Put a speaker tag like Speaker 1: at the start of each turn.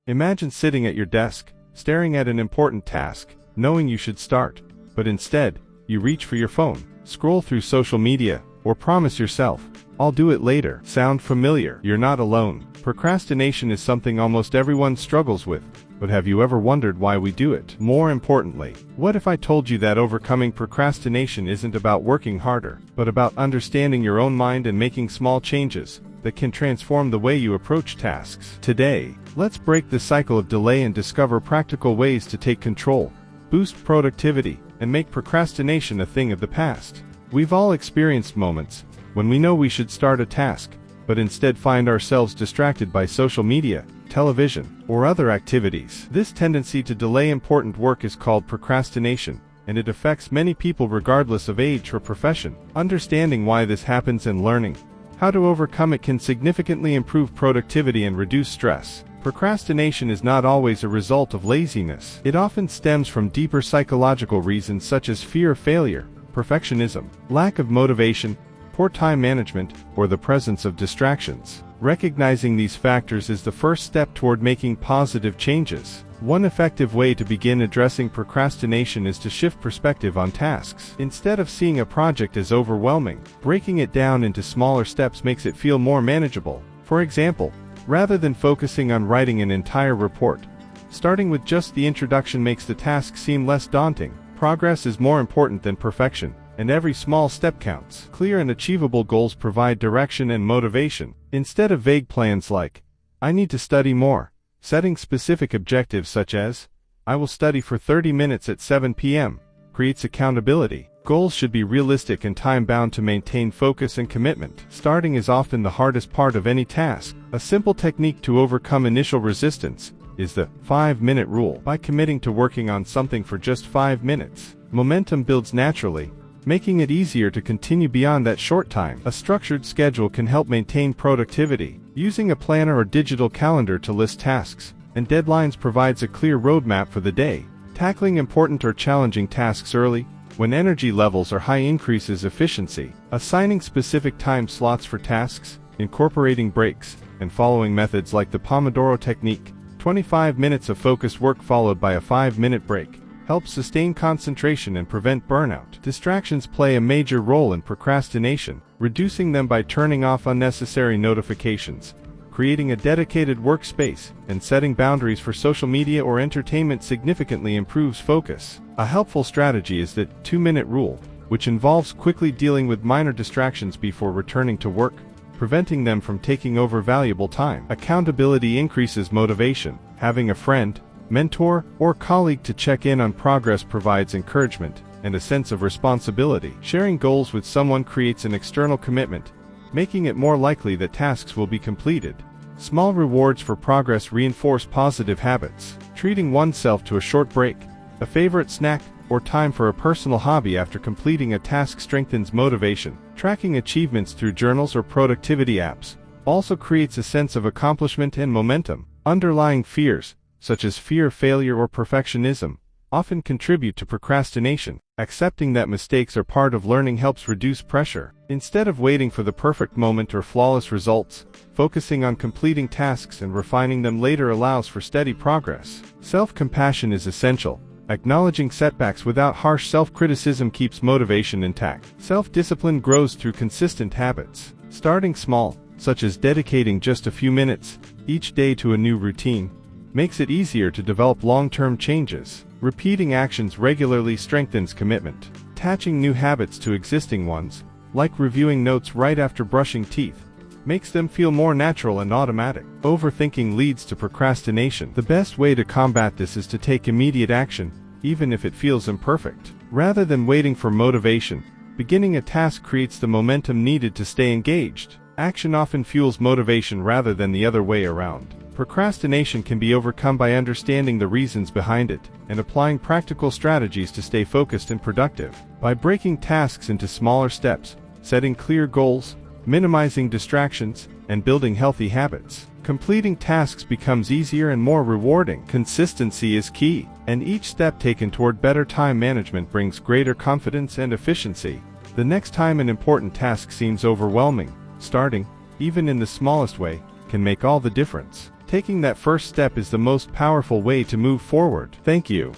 Speaker 1: Imagine sitting at your desk, staring at an important task, knowing you should start, but instead, you reach for your phone, scroll through social media, or promise yourself, "I'll do it later." Sound familiar? You're not alone. Procrastination is something almost everyone struggles with, but have you ever wondered why we do it? More importantly, what if I told you that overcoming procrastination isn't about working harder, but about understanding your own mind and making small changes that can transform the way you approach tasks? Today, let's break the cycle of delay and discover practical ways to take control, boost productivity, and make procrastination a thing of the past. We've all experienced moments when we know we should start a task, but instead find ourselves distracted by social media, television, or other activities. This tendency to delay important work is called procrastination, and it affects many people regardless of age or profession. Understanding why this happens and learning how to overcome it can significantly improve productivity and reduce stress. Procrastination is not always a result of laziness. It often stems from deeper psychological reasons such as fear of failure, perfectionism, lack of motivation, poor time management, or the presence of distractions. Recognizing these factors is the first step toward making positive changes. One effective way to begin addressing procrastination is to shift perspective on tasks. Instead of seeing a project as overwhelming, breaking it down into smaller steps makes it feel more manageable. For example, rather than focusing on writing an entire report, starting with just the introduction makes the task seem less daunting. Progress is more important than perfection, and every small step counts. Clear and achievable goals provide direction and motivation. Instead of vague plans like, "I need to study more," setting specific objectives such as, "I will study for 30 minutes at 7 p.m. creates accountability. Goals should be realistic and time-bound to maintain focus and commitment. Starting is often the hardest part of any task. A simple technique to overcome initial resistance is the 5-minute rule. By committing to working on something for just 5 minutes, momentum builds naturally, making it easier to continue beyond that short time. A structured schedule can help maintain productivity. Using a planner or digital calendar to list tasks and deadlines provides a clear roadmap for the day. Tackling important or challenging tasks early, when energy levels are high, increases efficiency. Assigning specific time slots for tasks, incorporating breaks, and following methods like the Pomodoro technique, 25 minutes of focused work followed by a 5-minute break, helps sustain concentration and prevent burnout. Distractions play a major role in procrastination. Reducing them by turning off unnecessary notifications, creating a dedicated workspace, and setting boundaries for social media or entertainment significantly improves focus. A helpful strategy is the 2-minute rule, which involves quickly dealing with minor distractions before returning to work, preventing them from taking over valuable time. Accountability increases motivation. Having a friend, mentor, or colleague to check in on progress provides encouragement and a sense of responsibility. Sharing goals with someone creates an external commitment, making it more likely that tasks will be completed. Small rewards for progress reinforce positive habits. Treating oneself to a short break, a favorite snack, or time for a personal hobby after completing a task strengthens motivation. Tracking achievements through journals or productivity apps also creates a sense of accomplishment and momentum. Underlying fears, such as fear of failure or perfectionism, often contribute to procrastination. Accepting that mistakes are part of learning helps reduce pressure. Instead of waiting for the perfect moment or flawless results, focusing on completing tasks and refining them later allows for steady progress. Self-compassion is essential. Acknowledging setbacks without harsh self-criticism keeps motivation intact. Self-discipline grows through consistent habits. Starting small, such as dedicating just a few minutes each day to a new routine, makes it easier to develop long-term changes. Repeating actions regularly strengthens commitment. Attaching new habits to existing ones, like reviewing notes right after brushing teeth, makes them feel more natural and automatic. Overthinking leads to procrastination. The best way to combat this is to take immediate action, even if it feels imperfect. Rather than waiting for motivation, beginning a task creates the momentum needed to stay engaged. Action often fuels motivation rather than the other way around. Procrastination can be overcome by understanding the reasons behind it and applying practical strategies to stay focused and productive. By breaking tasks into smaller steps, setting clear goals, minimizing distractions, and building healthy habits, completing tasks becomes easier and more rewarding. Consistency is key, and each step taken toward better time management brings greater confidence and efficiency. The next time an important task seems overwhelming, starting, even in the smallest way, can make all the difference. Taking that first step is the most powerful way to move forward. Thank you.